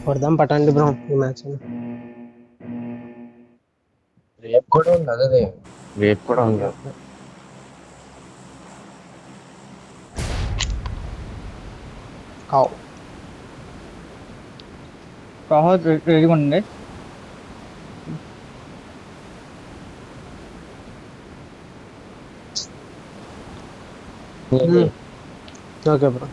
కొడదాం పట్టండి బ్రో ఈ మ్యాచ్. రేపు కూడా ఉంది అదే, రేపు కూడా ఉంది. కావు రాహుల్ రెడీగా ఉండండి. Okay bro.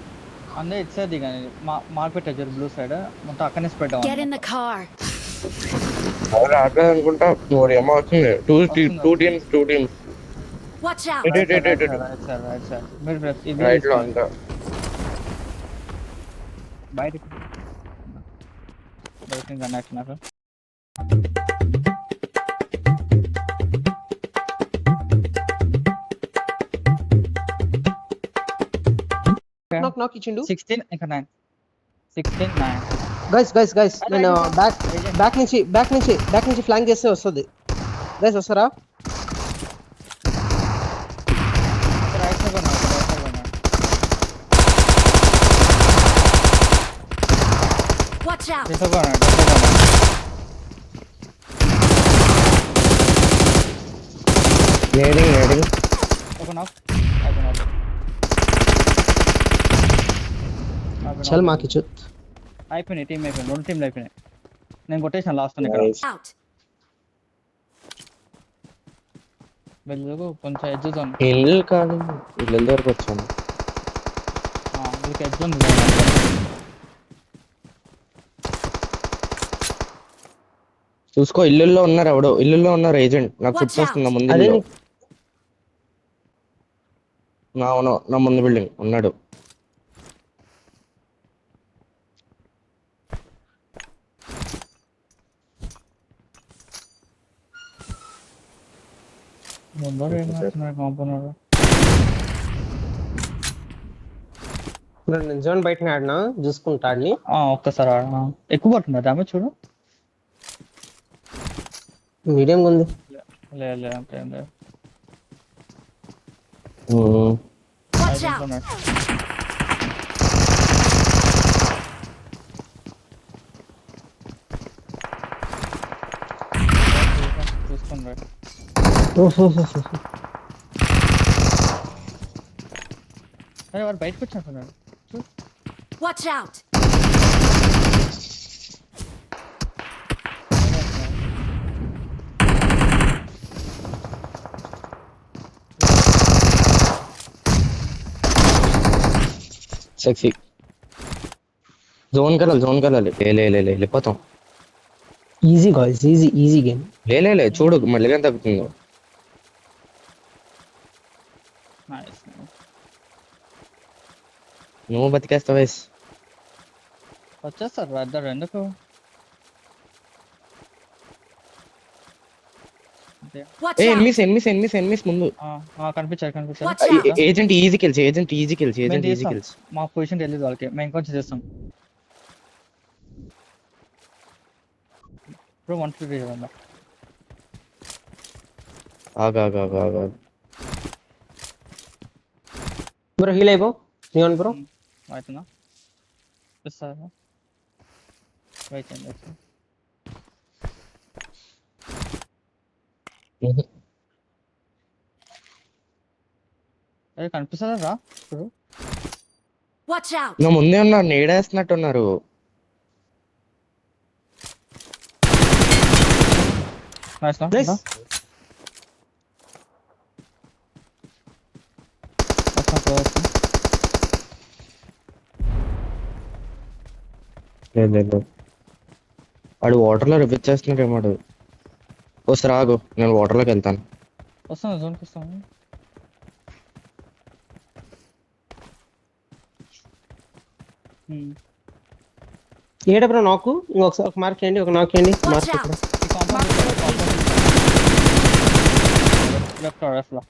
అందరూ ఇటు సైడ్ దిగాలి. మార్క్ పెట్టారు బ్లూ సైడ్ మొత్తం అక్కడనే స్ప్రెడ్ Get in అవ్వాలి. the car. ఎవరు ఆడలేదు అనుకుంటా. మరి ఏమో వచ్చింది. Two teams Watch out. Right side మీరు ఇది రైట్ లో అంతా. బయటకి కనెక్ట్ నాకు నాక్ నాక్ ఇచ్చిండు. 16 ఇంకా 9 16 9 గైస్ నేను బ్యాక్ నుంచి ఫ్లాంక్ చేస్తే వస్తుంది. గైస్ వస్తారా? రైట్ సైడ్ ఉన్నాడు. Watch out. నేడింగ్ ఒక నాక్ చల్ మాకిచ్చు. అయిపోయినాయి. టీం అయిపోయింది. 2 టీంలు అయిపోయినాయి. నేను కొట్టేసాను లాస్ట్ ఇక్కడ. Out. వెళ్ళకు కొంచెం ఎడ్జ్ జోన్. ఇల్లు కాదు, ఇల్లు వరకు వచ్చాను. వీళ్ళకి ఎడ్జ్ జోన్ చూసుకో, ఇల్లుల్లో ఉన్నారు. ఎవడో ఇల్లుల్లో ఉన్నారు. ఏజెంట్ నాకు ఫుట్ వస్తుంది. ముందు అదే ఇల్లు. నా ముందు బిల్డింగ్ ఉన్నాడు. ముందర ఏమవుతున్నారు కాంపౌండర్. నేను జోన్ బయటనే ఆడినా చూసుకుంటా ఆడిని. ఒక్కసారి ఎక్కువ పడుతుందా డ్యామేజ్ చూడు. మీడియం ఉంది. లేదు అంతేం లేదు. Watch out. చూసుకోండి. అరే వాడు బయటకు వచ్చినట్టున్నాడు. Watch out. సెక్సీ. జోన్ కలాలి. వెళ్ళిపోతాం. Easy guys, easy game. లే చూడు మళ్ళీ ఎంత తగ్గుతుందో. Nice. నువ్వు బతికేస్తావు. వచ్చేస్తారు ఇద్దరు. ఎందుకు Watch out. ఎన్మిస్ ముందు. కనిపించారు. Watch out. Agent easy kills. మా పొజిషన్ తెలియదు వాళ్ళకి. మేము కొంచెం చేస్తాం. ఇప్పుడు 150 ఇవ్వండి. ఆగా బ్రో హీల్ అయిపో. నీవన్ బ్రో అవుతుందా ఇస్తారా? వెయిట్ చేయండి. అదే కనిపిస్తారా రా ఇప్పుడు. Watch out. నా ముందే ఉన్నారు. నేడేస్తున్నట్టున్నారు. నైస్ నా నైస్. లేదు వాడు వాటర్లో రిపేర్ చేస్తున్నాడేమో. వస్తే రాగు, నేను వాటర్లోకి వెళ్తాను. వస్తాను జోన్కి వస్తాను. ఏడ బ్రో నాకు ఇంకొకసారి ఒక మార్క్ చేయండి. ఒక నాక్ చేయండి. Watch mark out. లెఫ్ట్ లో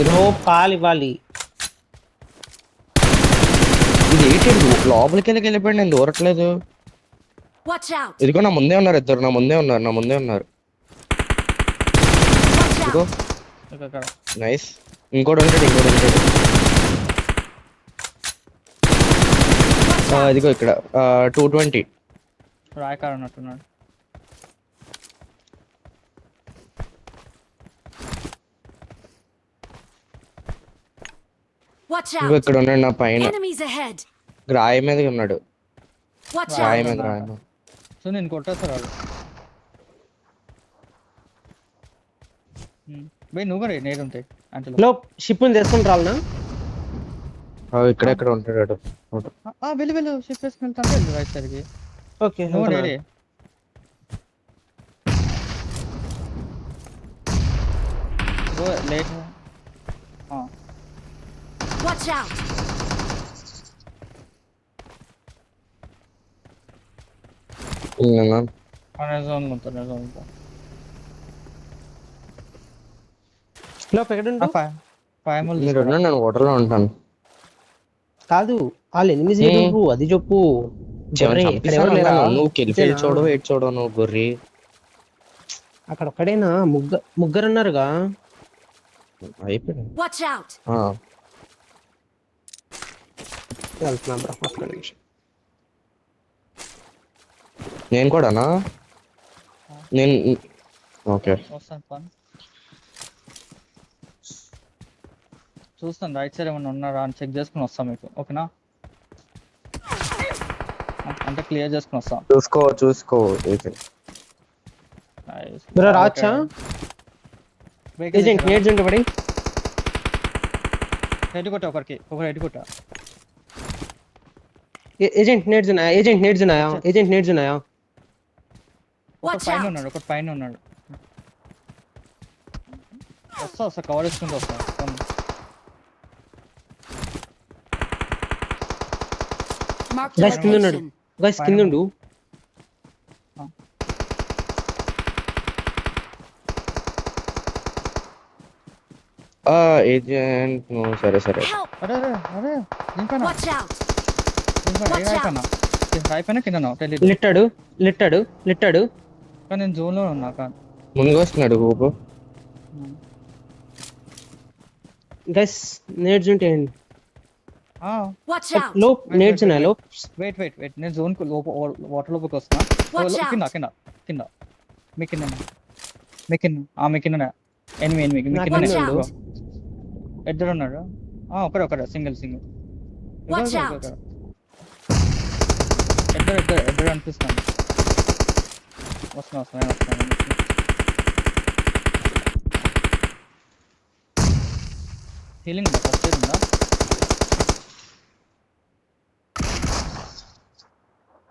బ్రో కాల్ ఇవ్వాలి. ఇది ఏంటి లోపలికి వెళ్ళిపోయాడు. నేను దూరట్లేదు. Watch out. ఇదిగో నా ముందే ఉన్నారు. ఇద్దరు నా ముందే ఉన్నారు. Watch ఇదిగో ఇక్కడ నైస్. ఇంకోటి ఉంటాడు. out! ఇదిగో ఇక్కడ 220. రాయకారు అన్నట్టున్నాడు. Watch ఇదిగో out! ఇక్కడ ఉన్నాడు నా పైన. Enemies ahead! రాయి మీద ఉన్నాడు. Watch రాయి out! మీద రాయి మీద. సో నేను కొట్టేస్తారు వాడు. బై నువ్వు కూడా నేడు ఉంటాయి అంటే లో షిప్ చేసుకుని రావాలనా? ఇక్కడెక్కడ ఉంటాడు వాడు. వెళ్ళు షిప్ వేసుకుని వెళ్తాను వెళ్ళు రైట్ సైడ్కి. ఓకే నువ్వు రెడీ. లేట్. Watch out! జోన్లో ఉంటాను జోన్లో. లో ఎక్కడుండు? మీరు ఉండండి, నేను వాటర్లో ఉంటాను. కాదు వాళ్ళు ఎనిమిది అది చెప్పు. చివరి గొర్రె, ఇక్కడ ఎవరు లేరా? నువ్వు కెలిఫీల్ చూడవు ఎయిట్ చూడవు నువ్వు గొర్రె. అక్కడ ఒక్కడేనా? ముగ్గురు ఉన్నారుగా. అయిపోయింది. Watch out! వెళ్తున్నా బ్రో, ఒక్క నిమిషం. నేను కూడానా? నేను ఓకే. వస్తాను పని చూస్తాను రైట్ సైడ్ ఏమన్నా ఉన్నారా అని చెక్ చేసుకుని వస్తాం మీకు. ఓకేనా? అంటే క్లియర్ చేసుకుని వస్తాం. చూసుకో. బ్రో రావచ్చా? ఏజెంట్ నేడ్స్ ఉంటే పడి హెడ్ కొట్టా ఒకరికి హెడ్ కొట్టా. ఏజెంట్ నేడ్స్ ఉన్నాయా? ఒకటి పైన ఉన్నాడు. వస్తా కవర్ చేసుకుంటూ వస్తా. Mark the గైస్ కింద ఉన్నాడు. location. గైస్ కింద ఉండు. ఏజెంట్ సరే Help! అరే దీనిపైన Watch out! అయిపోయినా కింద లిట్టాడు. కానీ నేను జోన్లో ఉన్నా కానీ ముందుకు వస్తున్నాడు ఊపు. గైస్ నేడ్స్ ఉంటే Watch out! లో నేడ్స్ ఉన్నాయి. లో వెయిట్ నేను జోన్ వాటర్ లోపలికి వస్తున్నా. Watch out! కింద మీ కింద ఎనిమిది మీ కింద Watch out! ఇద్దరు ఉన్నాడు. ఒకడే సింగిల్ Watch out! ఇద్దరు అనిపిస్తాను. వస్తున్నా హీలింగ్ ఫస్ట్ ఎయిడ్ ఉందా?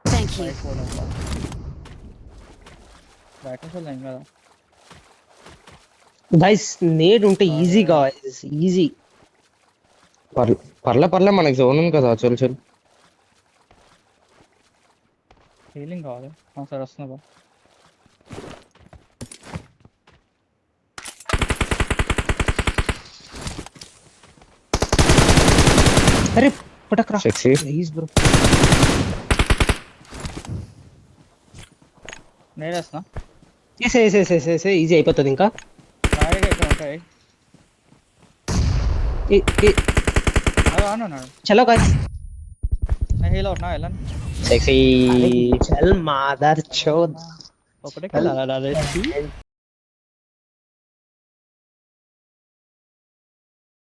Thank you. బ్యాక్ ఏం కదా. గైస్ నేడ్ ఉంటే ఈజీగా ఈజీ. పర్లే మనకి జోన్ ఉంది కదా. చల్ హీలింగ్ కావాలి. సరే వస్తున్నా బా. అరే పటక్రా సెక్సీ. Please bro. నేరేస్తున్నా. ఈజీ అయిపోతుంది ఇంకా. రాయిగా ఇక్కడ ఉంటాయి. అన్నాడు చలో గైస్. నేను హీల్ అవుతున్నా వెళ్ళండి. సెక్సీ. చల్ మాదర్ చోద్. ఒకటే కదా